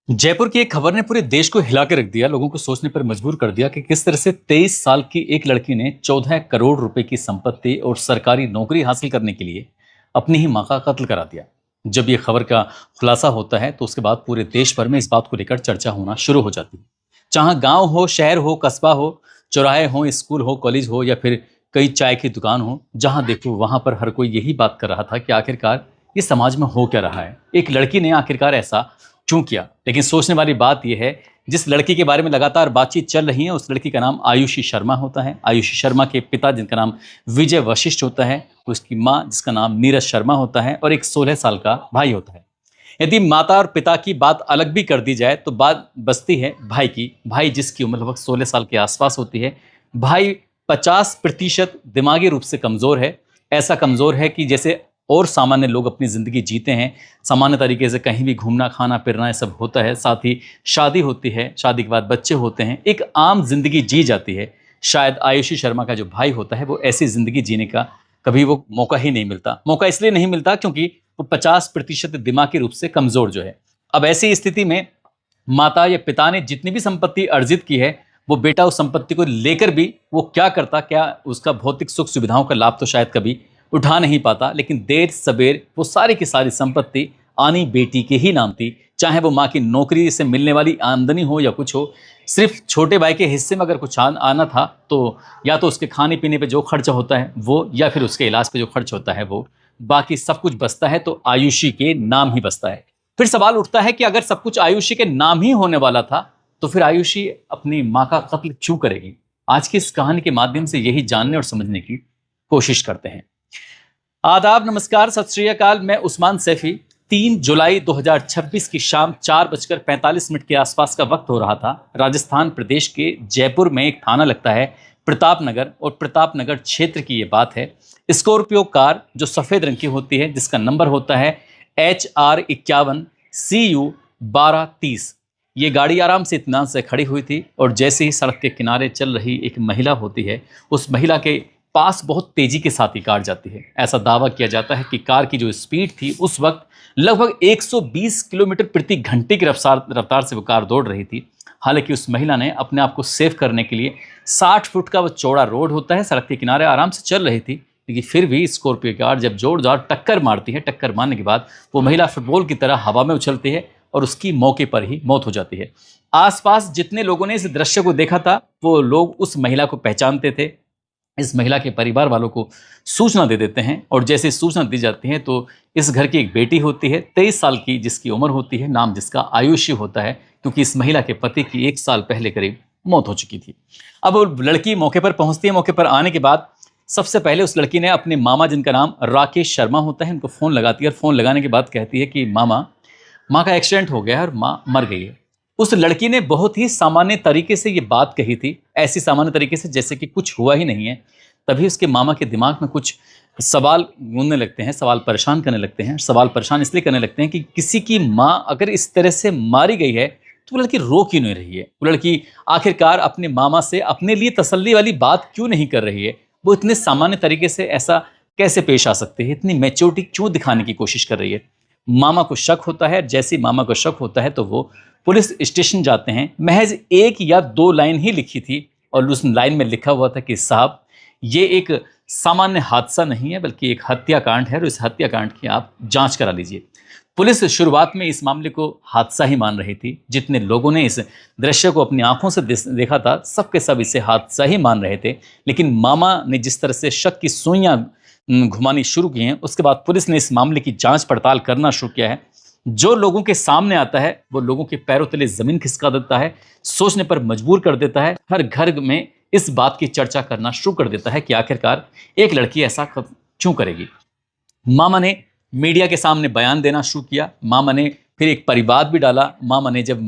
जयपुर की एक खबर ने पूरे देश को हिला के रख दिया, लोगों को सोचने पर मजबूर कर दिया कि किस तरह से 23 साल की एक लड़की ने 14 करोड़ रुपए की संपत्ति और सरकारी नौकरी हासिल करने के लिए अपनी ही मां का कत्ल करा दिया। जब ये खबर का खुलासा होता है तो उसके बाद पूरे देश भर में इस बात को लेकर चर्चा होना शुरू हो जाती है। चाहे गांव हो, शहर हो, कस्बा हो, चौराहे हो, स्कूल हो, कॉलेज हो या फिर कई चाय की दुकान हो, जहां देखो वहां पर हर कोई यही बात कर रहा था कि आखिरकार ये समाज में हो क्या रहा है, एक लड़की ने आखिरकार ऐसा क्यों किया। लेकिन सोचने वाली बात यह है, जिस लड़की के बारे में लगातार बातचीत चल रही है उस लड़की का नाम आयुषी शर्मा होता है। आयुषी शर्मा के पिता जिनका नाम विजय वशिष्ठ होता है, उसकी माँ जिसका नाम नीरज शर्मा होता है और एक 16 साल का भाई होता है। यदि माता और पिता की बात अलग भी कर दी जाए तो बात बचती है भाई की। भाई जिसकी उम्र लगभग 16 साल के आसपास होती है। भाई 50% दिमागी रूप से कमज़ोर है। ऐसा कमज़ोर है कि जैसे और सामान्य लोग अपनी ज़िंदगी जीते हैं, सामान्य तरीके से कहीं भी घूमना, खाना फिरना ये सब होता है, साथ ही शादी होती है, शादी के बाद बच्चे होते हैं, एक आम जिंदगी जी जाती है। शायद आयुषी शर्मा का जो भाई होता है वो ऐसी ज़िंदगी जीने का कभी वो मौका ही नहीं मिलता। मौका इसलिए नहीं मिलता क्योंकि वो 50% दिमागी रूप से कमज़ोर जो है। अब ऐसी स्थिति में माता या पिता ने जितनी भी संपत्ति अर्जित की है, वो बेटा उस संपत्ति को लेकर भी वो क्या करता, क्या उसका भौतिक सुख सुविधाओं का लाभ तो शायद कभी उठा नहीं पाता। लेकिन देर सबेर वो सारी की सारी संपत्ति आनी बेटी के ही नाम थी। चाहे वो माँ की नौकरी से मिलने वाली आमदनी हो या कुछ हो, सिर्फ छोटे भाई के हिस्से में अगर कुछ आना था तो या तो उसके खाने पीने पे जो खर्चा होता है वो, या फिर उसके इलाज पे जो खर्च होता है वो, बाकी सब कुछ बचता है तो आयुषी के नाम ही बचता है। फिर सवाल उठता है कि अगर सब कुछ आयुषी के नाम ही होने वाला था तो फिर आयुषी अपनी माँ का कत्ल क्यों करेगी। आज की इस कहानी के माध्यम से यही जानने और समझने की कोशिश करते हैं। आदाब, नमस्कार, सत श्री अकाल। मैं उस्मान सैफी। 3 जुलाई 2026 की शाम 4:45 के आसपास का वक्त हो रहा था। राजस्थान प्रदेश के जयपुर में एक थाना लगता है प्रतापनगर, और प्रतापनगर क्षेत्र की ये बात है। स्कॉर्पियो कार जो सफ़ेद रंग की होती है, जिसका नंबर होता है HR51CU1230। ये गाड़ी आराम से इत्मीनान से खड़ी हुई थी और जैसे ही सड़क के किनारे चल रही एक महिला होती है, उस महिला के पास बहुत तेजी के साथ ही कार जाती है। ऐसा दावा किया जाता है कि कार की जो स्पीड थी उस वक्त लगभग 120 किलोमीटर प्रति घंटे की रफ्तार से वो कार दौड़ रही थी। हालांकि उस महिला ने अपने आप को सेव करने के लिए 60 फुट का वो चौड़ा रोड होता है, सड़क के किनारे आराम से चल रही थी। लेकिन फिर भी स्कॉर्पियो कार जब जोरदार टक्कर मारती है, टक्कर मारने के बाद वो महिला फुटबॉल की तरह हवा में उछलती है और उसकी मौके पर ही मौत हो जाती है। आसपास जितने लोगों ने इस दृश्य को देखा था वो लोग उस महिला को पहचानते थे। इस महिला के परिवार वालों को सूचना दे देते हैं और जैसे सूचना दी जाती है तो इस घर की एक बेटी होती है 23 साल की, जिसकी उम्र होती है, नाम जिसका आयुषी होता है, क्योंकि इस महिला के पति की 1 साल पहले करीब मौत हो चुकी थी। अब वो लड़की मौके पर पहुंचती है। मौके पर आने के बाद सबसे पहले उस लड़की ने अपने मामा जिनका नाम राकेश शर्मा होता है, उनको फ़ोन लगाती है और फ़ोन लगाने के बाद कहती है कि मामा, माँ का एक्सीडेंट हो गया है और माँ मर गई है। उस लड़की ने बहुत ही सामान्य तरीके से ये बात कही थी, ऐसी सामान्य तरीके से जैसे कि कुछ हुआ ही नहीं है। तभी उसके मामा के दिमाग में कुछ सवाल गूंजने लगते हैं, सवाल परेशान करने लगते हैं। सवाल परेशान इसलिए करने लगते हैं कि किसी की माँ अगर इस तरह से मारी गई है तो वो लड़की रो क्यों नहीं रही है। वो लड़की आखिरकार अपने मामा से अपने लिए तसल्ली वाली बात क्यों नहीं कर रही है। वो इतने सामान्य तरीके से ऐसा कैसे पेश आ सकती है, इतनी मैच्योरिटी क्यों दिखाने की कोशिश कर रही है। मामा को शक होता है। जैसे ही मामा को शक होता है तो वो पुलिस स्टेशन जाते हैं। महज 1 या 2 लाइन ही लिखी थी और उस लाइन में लिखा हुआ था कि साहब, ये एक सामान्य हादसा नहीं है बल्कि एक हत्याकांड है और इस हत्याकांड की आप जांच करा लीजिए। पुलिस शुरुआत में इस मामले को हादसा ही मान रही थी। जितने लोगों ने इस दृश्य को अपनी आंखों से देखा था सबके सब इसे हादसा ही मान रहे थे। लेकिन मामा ने जिस तरह से शक की सुइयां घुमानी शुरू की हैं, उसके बाद पुलिस ने इस मामले की जांच पड़ताल करना शुरू किया है। जो लोगों के सामने आता है वो लोगों के पैरों तले जमीन खिसका देता है, सोचने पर मजबूर कर देता है। हर घर में इस बात की चर्चा करना शुरू कर देता है कि आखिरकार एक लड़की ऐसा क्यों करेगी। मामा ने मीडिया के सामने बयान देना शुरू किया। मामा ने फिर एक परिवाद भी डाला। मामा ने जब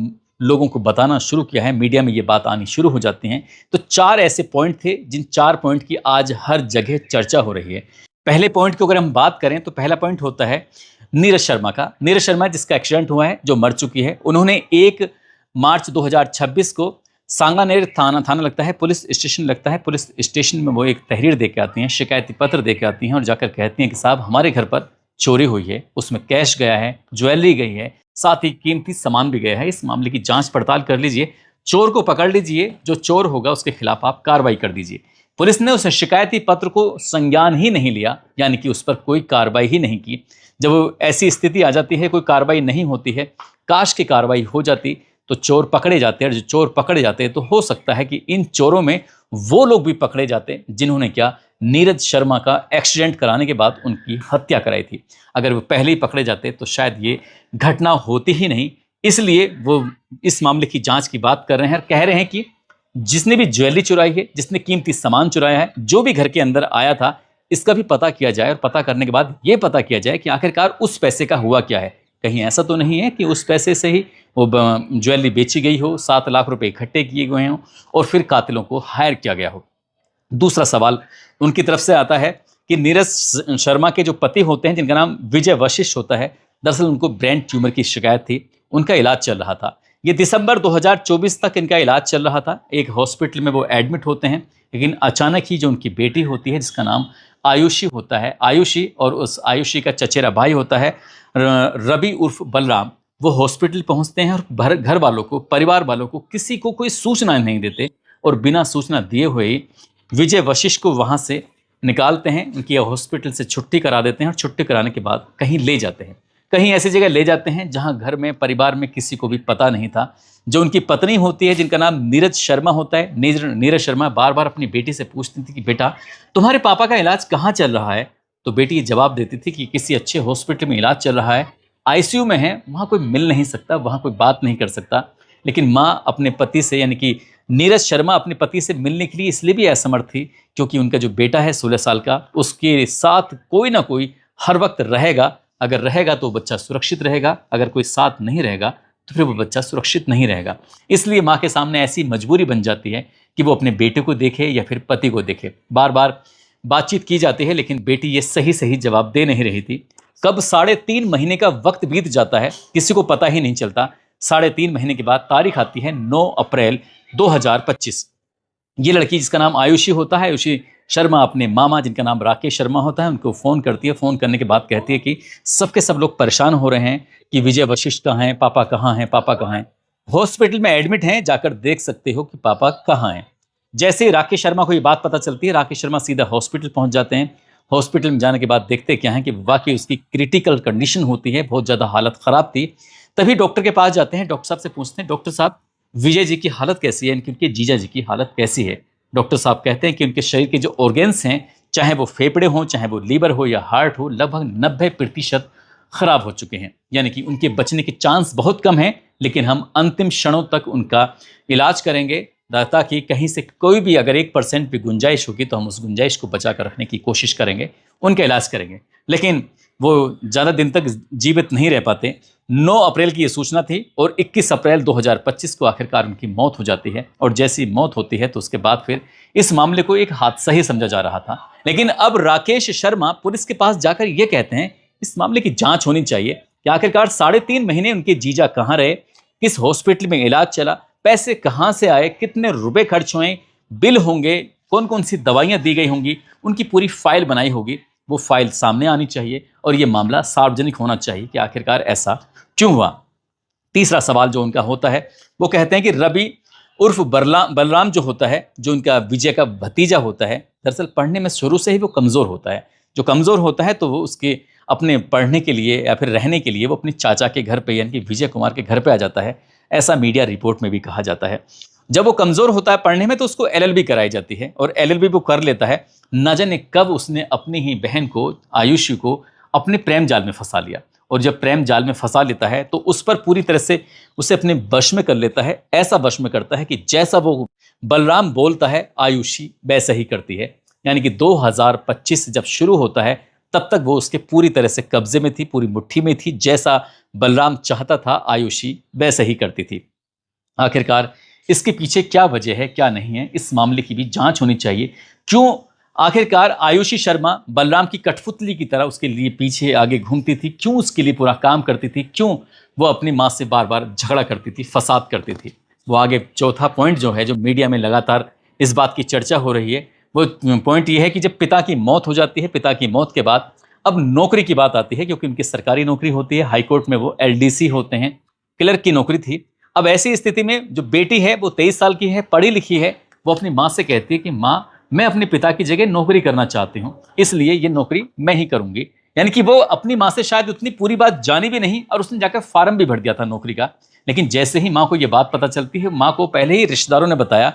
लोगों को बताना शुरू किया है, मीडिया में ये बात आनी शुरू हो जाती हैं, तो 4 ऐसे पॉइंट थे जिन 4 पॉइंट की आज हर जगह चर्चा हो रही है। पहले पॉइंट की अगर हम बात करें तो पहला पॉइंट होता है नीरज शर्मा का। नीरज शर्मा जिसका एक्सीडेंट हुआ है, जो मर चुकी है, उन्होंने 1 मार्च 2026 को सांगानेर थाना लगता है, पुलिस स्टेशन लगता है। पुलिस स्टेशन में वो एक तहरीर दे के आती हैं, शिकायती पत्र दे के आती हैं और जाकर कहती हैं कि साहब, हमारे घर पर चोरी हुई है, उसमें कैश गया है, ज्वेलरी गई है, साथ ही कीमती सामान भी गया है। इस मामले की जांच पड़ताल कर लीजिए, चोर को पकड़ लीजिए, जो चोर होगा उसके खिलाफ आप कार्रवाई कर दीजिए। पुलिस ने उस शिकायती पत्र को संज्ञान ही नहीं लिया, यानी कि उस पर कोई कार्रवाई ही नहीं की। जब ऐसी स्थिति आ जाती है, कोई कार्रवाई नहीं होती है, काश की कार्रवाई हो जाती तो चोर पकड़े जाते हैं, और जो चोर पकड़े जाते हैं तो हो सकता है कि इन चोरों में वो लोग भी पकड़े जाते जिन्होंने क्या, नीरज शर्मा का एक्सीडेंट कराने के बाद उनकी हत्या कराई थी। अगर वो पहले ही पकड़े जाते तो शायद ये घटना होती ही नहीं। इसलिए वो इस मामले की जांच की बात कर रहे हैं और कह रहे हैं कि जिसने भी ज्वेलरी चुराई है, जिसने कीमती सामान चुराया है, जो भी घर के अंदर आया था, इसका भी पता किया जाए, और पता करने के बाद ये पता किया जाए कि आखिरकार उस पैसे का हुआ क्या है। कहीं ऐसा तो नहीं है कि उस पैसे से ही वो ज्वेलरी बेची गई हो, 7 लाख रुपए इकट्ठे किए गए हों और फिर कातिलों को हायर किया गया हो। दूसरा सवाल उनकी तरफ से आता है कि नीरज शर्मा के जो पति होते हैं, जिनका नाम विजय वशिष्ठ होता है, दरअसल उनको ब्रेन ट्यूमर की शिकायत थी, उनका इलाज चल रहा था। ये दिसंबर 2024 तक इनका इलाज चल रहा था। एक हॉस्पिटल में वो एडमिट होते हैं, लेकिन अचानक ही जो उनकी बेटी होती है, जिसका नाम आयुषी होता है, आयुषी, और उस आयुषी का चचेरा भाई होता है रवि उर्फ बलराम, वो हॉस्पिटल पहुंचते हैं और घर वालों को, परिवार वालों को, किसी को कोई सूचना नहीं देते, और बिना सूचना दिए हुए ही विजय वशिष्ठ को वहां से निकालते हैं, उनकी हॉस्पिटल से छुट्टी करा देते हैं, और छुट्टी कराने के बाद कहीं ले जाते हैं, कहीं ऐसी जगह ले जाते हैं जहां घर में, परिवार में किसी को भी पता नहीं था। जो उनकी पत्नी होती है, जिनका नाम नीरज शर्मा होता है, नीरज शर्मा बार बार अपनी बेटी से पूछती थी कि बेटा, तुम्हारे पापा का इलाज कहाँ चल रहा है? तो बेटी ये जवाब देती थी कि किसी अच्छे हॉस्पिटल में इलाज चल रहा है, आईसीयू में है, वहाँ कोई मिल नहीं सकता, वहाँ कोई बात नहीं कर सकता। लेकिन माँ अपने पति से, यानी कि नीरज शर्मा अपने पति से मिलने के लिए इसलिए भी असमर्थ थी क्योंकि उनका जो बेटा है 16 साल का, उसके साथ कोई ना कोई हर वक्त रहेगा। अगर रहेगा तो बच्चा सुरक्षित रहेगा, अगर कोई साथ नहीं रहेगा तो फिर वो बच्चा सुरक्षित नहीं रहेगा। इसलिए माँ के सामने ऐसी मजबूरी बन जाती है कि वो अपने बेटे को देखे या फिर पति को देखे। बार बार बातचीत की जाती है, लेकिन बेटी ये सही सही जवाब दे नहीं रही थी। कब 3.5 महीने का वक्त बीत जाता है, किसी को पता ही नहीं चलता। 3.5 महीने के बाद तारीख आती है 9 अप्रैल 2025। ये लड़की, जिसका नाम आयुषी होता है, आयुषी शर्मा, अपने मामा, जिनका नाम राकेश शर्मा होता है, उनको फ़ोन करती है। फ़ोन करने के बाद कहती है कि सबके सब लोग परेशान हो रहे हैं कि विजय वशिष्ठ कहाँ हैं, पापा कहाँ हैं, पापा कहाँ हैं, हॉस्पिटल में एडमिट हैं, जाकर देख सकते हो कि पापा कहाँ हैं। जैसे ही राकेश शर्मा को ये बात पता चलती है, राकेश शर्मा सीधा हॉस्पिटल पहुंच जाते हैं। हॉस्पिटल में जाने के बाद देखते क्या है कि वाकई उसकी क्रिटिकल कंडीशन होती है, बहुत ज़्यादा हालत ख़राब थी। तभी डॉक्टर के पास जाते हैं, डॉक्टर साहब से पूछते हैं, डॉक्टर साहब विजय जी की हालत कैसी है, उनके जीजा जी की हालत कैसी है? डॉक्टर साहब कहते हैं कि उनके शरीर के जो ऑर्गेन्स हैं, चाहे वो फेफड़े हों, चाहे वो लीवर हो या हार्ट हो, लगभग 90% खराब हो चुके हैं, यानी कि उनके बचने के चांस बहुत कम हैं। लेकिन हम अंतिम क्षणों तक उनका इलाज करेंगे, ताकि कहीं से कोई भी अगर 1% भी गुंजाइश होगी तो हम उस गुंजाइश को बचा कर रखने की कोशिश करेंगे, उनका इलाज करेंगे। लेकिन वो ज़्यादा दिन तक जीवित नहीं रह पाते। 9 अप्रैल की ये सूचना थी और 21 अप्रैल 2025 को आखिरकार उनकी मौत हो जाती है। और जैसी मौत होती है तो उसके बाद फिर इस मामले को एक हादसा ही समझा जा रहा था। लेकिन अब राकेश शर्मा पुलिस के पास जाकर ये कहते हैं इस मामले की जांच होनी चाहिए कि आखिरकार 3.5 महीने उनके जीजा कहाँ रहे, किस हॉस्पिटल में इलाज चला, पैसे कहाँ से आए, कितने रुपए खर्च हुए, बिल होंगे, कौन कौन सी दवाइयाँ दी गई होंगी, उनकी पूरी फाइल बनाई होगी, वो फाइल सामने आनी चाहिए और ये मामला सार्वजनिक होना चाहिए कि आखिरकार ऐसा क्यों हुआ। तीसरा सवाल जो उनका होता है, वो कहते हैं कि रवि उर्फ बलराम जो होता है, जो उनका विजय का भतीजा होता है, दरअसल पढ़ने में शुरू से ही वो कमज़ोर होता है। जो कमज़ोर होता है तो वो उसके अपने पढ़ने के लिए या फिर रहने के लिए वो अपने चाचा के घर पे, यानी कि विजय कुमार के घर पे आ जाता है। ऐसा मीडिया रिपोर्ट में भी कहा जाता है। जब वो कमज़ोर होता है पढ़ने में तो उसको LLB कराई जाती है और LLB वो कर लेता है। न जाने कब उसने अपनी ही बहन को, आयुषी को, अपने प्रेम जाल में फंसा लिया। और जब प्रेम जाल में फंसा लेता है तो उस पर पूरी तरह से उसे अपने वश में कर लेता है। ऐसा वश में करता है कि जैसा वो बलराम बोलता है आयुषी वैसा ही करती है। यानी कि 2025 जब शुरू होता है तब तक वो उसके पूरी तरह से कब्जे में थी, पूरी मुट्ठी में थी। जैसा बलराम चाहता था आयुषी वैसा ही करती थी। आखिरकार इसके पीछे क्या वजह है, क्या नहीं है, इस मामले की भी जांच होनी चाहिए। क्यों आखिरकार आयुषी शर्मा बलराम की कठपुतली की तरह उसके लिए पीछे आगे घूमती थी, क्यों उसके लिए पूरा काम करती थी, क्यों वो अपनी माँ से बार बार झगड़ा करती थी, फसाद करती थी। वो आगे चौथा पॉइंट जो है, जो मीडिया में लगातार इस बात की चर्चा हो रही है, वो पॉइंट ये है कि जब पिता की मौत हो जाती है, पिता की मौत के बाद अब नौकरी की बात आती है, क्योंकि उनकी सरकारी नौकरी होती है, हाईकोर्ट में वो एलडीसी होते हैं, क्लर्क की नौकरी थी। अब ऐसी स्थिति में जो बेटी है वो 23 साल की है, पढ़ी लिखी है, वो अपनी माँ से कहती है कि माँ, मैं अपने पिता की जगह नौकरी करना चाहती हूँ, इसलिए ये नौकरी मैं ही करूंगी। यानी कि वो अपनी माँ से शायद उतनी पूरी बात जानी भी नहीं, और उसने जाकर फार्म भी भर दिया था नौकरी का। लेकिन जैसे ही माँ को ये बात पता चलती है, माँ को पहले ही रिश्तेदारों ने बताया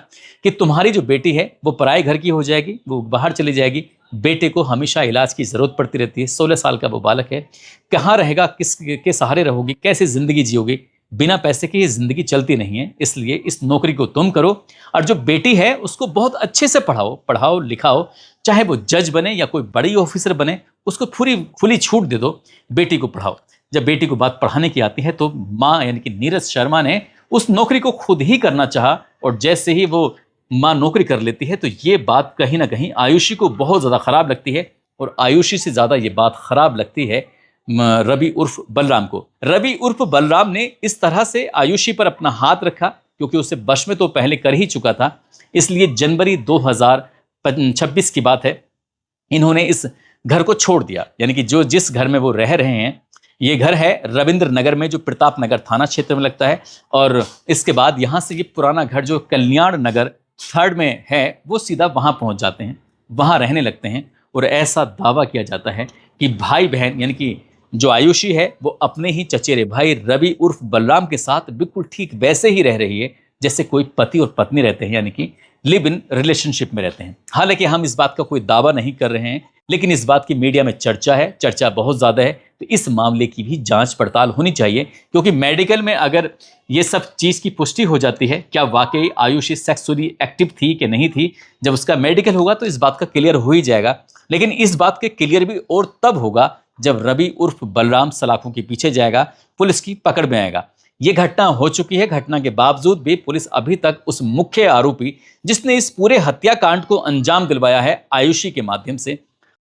कि तुम्हारी जो बेटी है वो पराए घर की हो जाएगी, वो बाहर चली जाएगी, बेटे को हमेशा इलाज की जरूरत पड़ती रहती है, 16 साल का वो बालक है, कहाँ रहेगा, किसके सहारे रहोगी, कैसे जिंदगी जियोगी, बिना पैसे की ये जिंदगी चलती नहीं है, इसलिए इस नौकरी को तुम करो, और जो बेटी है उसको बहुत अच्छे से पढ़ाओ लिखाओ, चाहे वो जज बने या कोई बड़ी ऑफिसर बने, उसको खुली छूट दे दो, बेटी को पढ़ाओ। जब बेटी को बात पढ़ाने की आती है तो माँ यानी कि नीरज शर्मा ने उस नौकरी को खुद ही करना चाहा, और जैसे ही वो माँ नौकरी कर लेती है तो ये बात कहीं ना कहीं आयुषी को बहुत ज़्यादा खराब लगती है, और आयुषी से ज़्यादा ये बात खराब लगती है रवि उर्फ बलराम को। रवि उर्फ बलराम ने इस तरह से आयुषी पर अपना हाथ रखा, क्योंकि उसे वश में तो पहले कर ही चुका था, इसलिए जनवरी 2026 की बात है, इन्होंने इस घर को छोड़ दिया। यानी कि जिस घर में वो रह रहे हैं, ये घर है रविंद्र नगर में, जो प्रताप नगर थाना क्षेत्र में लगता है, और इसके बाद यहाँ से ये पुराना घर जो कल्याण नगर 3rd में है, वो सीधा वहाँ पहुँच जाते हैं, वहाँ रहने लगते हैं। और ऐसा दावा किया जाता है कि भाई बहन यानी कि जो आयुषी है वो अपने ही चचेरे भाई रवि उर्फ बलराम के साथ बिल्कुल ठीक वैसे ही रह रही है जैसे कोई पति और पत्नी रहते हैं, यानी कि लिव इन रिलेशनशिप में रहते हैं। हालांकि हम इस बात का कोई दावा नहीं कर रहे हैं, लेकिन इस बात की मीडिया में चर्चा है, चर्चा बहुत ज़्यादा है, तो इस मामले की भी जांच पड़ताल होनी चाहिए, क्योंकि मेडिकल में अगर ये सब चीज़ की पुष्टि हो जाती है, क्या वाकई आयुषी सेक्सुअली एक्टिव थी कि नहीं थी, जब उसका मेडिकल होगा तो इस बात का क्लियर हो ही जाएगा। लेकिन इस बात के क्लियर भी और तब होगा जब रवि उर्फ बलराम सलाखों के पीछे जाएगा, पुलिस की पकड़ में आएगा। ये घटना हो चुकी है, घटना के बावजूद भी पुलिस अभी तक उस मुख्य आरोपी जिसने इस पूरे हत्याकांड को अंजाम दिलवाया है आयुषी के माध्यम से,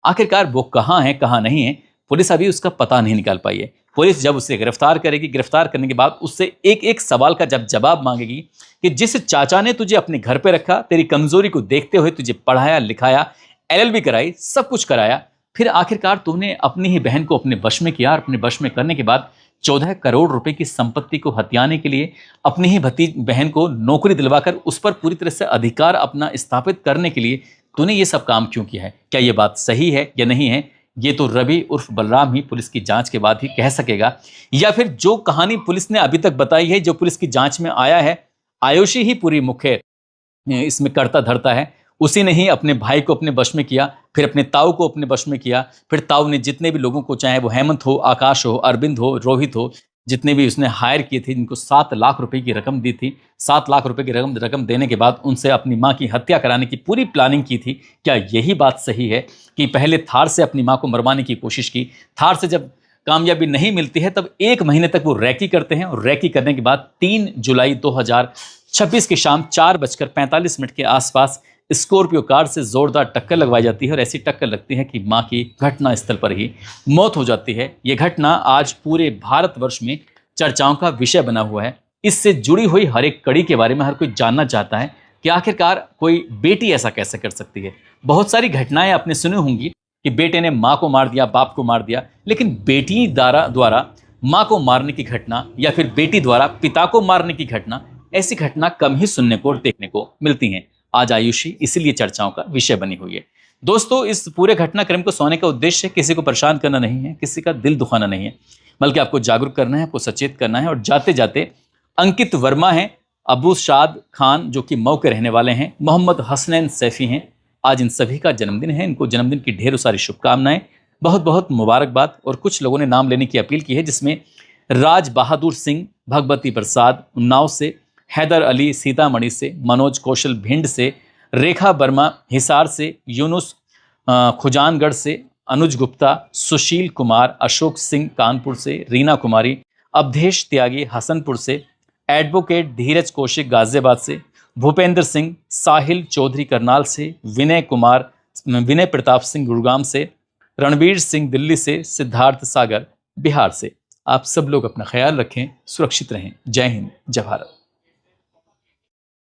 आखिरकार वो कहाँ है कहाँ नहीं है, पुलिस अभी उसका पता नहीं निकाल पाई है। पुलिस जब उसे गिरफ्तार करेगी, गिरफ्तार करने के बाद उससे एक एक सवाल का जब जवाब मांगेगी कि जिस चाचा ने तुझे अपने घर पे रखा, तेरी कमजोरी को देखते हुए तुझे पढ़ाया लिखाया, LLB कराई, सब कुछ कराया, फिर आखिरकार तूने अपनी ही बहन को अपने वश में किया, और अपने वश में करने के बाद 14 करोड़ रुपए की संपत्ति को हथियाने के लिए अपनी ही बहन को नौकरी दिलवाकर उस पर पूरी तरह से अधिकार अपना स्थापित करने के लिए तूने ये सब काम क्यों किया है? क्या ये बात सही है या नहीं है, ये तो रवि उर्फ बलराम ही पुलिस की जांच के बाद ही कह सकेगा। या फिर जो कहानी पुलिस ने अभी तक बताई है, जो पुलिस की जांच में आया है, आयुषी ही पूरी मुख्य इसमें करता धरता है, उसी ने ही अपने भाई को अपने वश में किया, फिर अपने ताऊ को अपने वश में किया, फिर ताऊ ने जितने भी लोगों को, चाहे वो हेमंत हो, आकाश हो, अरविंद हो, रोहित हो, जितने भी उसने हायर किए थे, जिनको 7 लाख रुपए की रकम दी थी, 7 लाख रुपए की रकम देने के बाद उनसे अपनी माँ की हत्या कराने की पूरी प्लानिंग की थी। क्या यही बात सही है कि पहले थार से अपनी माँ को मरवाने की कोशिश की, थार से जब कामयाबी नहीं मिलती है तब 1 महीने तक वो रैकी करते हैं, और रैकी करने के बाद 3 जुलाई 2026 की शाम 4:45 के आसपास स्कॉर्पियो कार से जोरदार टक्कर लगवाई जाती है, और ऐसी टक्कर लगती है कि मां की घटना स्थल पर ही मौत हो जाती है। यह घटना आज पूरे भारतवर्ष में चर्चाओं का विषय बना हुआ है। इससे जुड़ी हुई हर एक कड़ी के बारे में हर कोई जानना चाहता है कि आखिरकार कोई बेटी ऐसा कैसे कर सकती है। बहुत सारी घटनाएं आपने सुनी होंगी कि बेटे ने माँ को मार दिया, बाप को मार दिया, लेकिन बेटी द्वारा माँ को मारने की घटना या फिर बेटी द्वारा पिता को मारने की घटना, ऐसी घटना कम ही सुनने को और देखने को मिलती हैं। आज आयुषी इसीलिए चर्चाओं का विषय बनी हुई है। दोस्तों, इस पूरे घटनाक्रम को सोने का उद्देश्य किसी को परेशान करना नहीं है, किसी का दिल दुखाना नहीं है, बल्कि आपको जागरूक करना है, आपको सचेत करना है। और जाते जाते अंकित वर्मा हैं, अबू शाद खान जो कि मऊ के रहने वाले हैं, मोहम्मद हसनैन सैफी हैं, आज इन सभी का जन्मदिन है। इनको जन्मदिन की ढेरों सारी शुभकामनाएं, बहुत बहुत मुबारकबाद। और कुछ लोगों ने नाम लेने की अपील की है, जिसमें राज बहादुर सिंह भगवती प्रसाद उन्नाव से, हैदर अली सीतामढ़ी से, मनोज कौशल भिंड से, रेखा वर्मा हिसार से, यूनुस खुजानगढ़ से, अनुज गुप्ता, सुशील कुमार, अशोक सिंह कानपुर से, रीना कुमारी, अवधेश त्यागी हसनपुर से, एडवोकेट धीरज कौशिक गाजियाबाद से, भूपेंद्र सिंह, साहिल चौधरी करनाल से, विनय प्रताप सिंह गुरुग्राम से, रणवीर सिंह दिल्ली से, सिद्धार्थ सागर बिहार से। आप सब लोग अपना ख्याल रखें, सुरक्षित रहें। जय हिंद, जय भारत।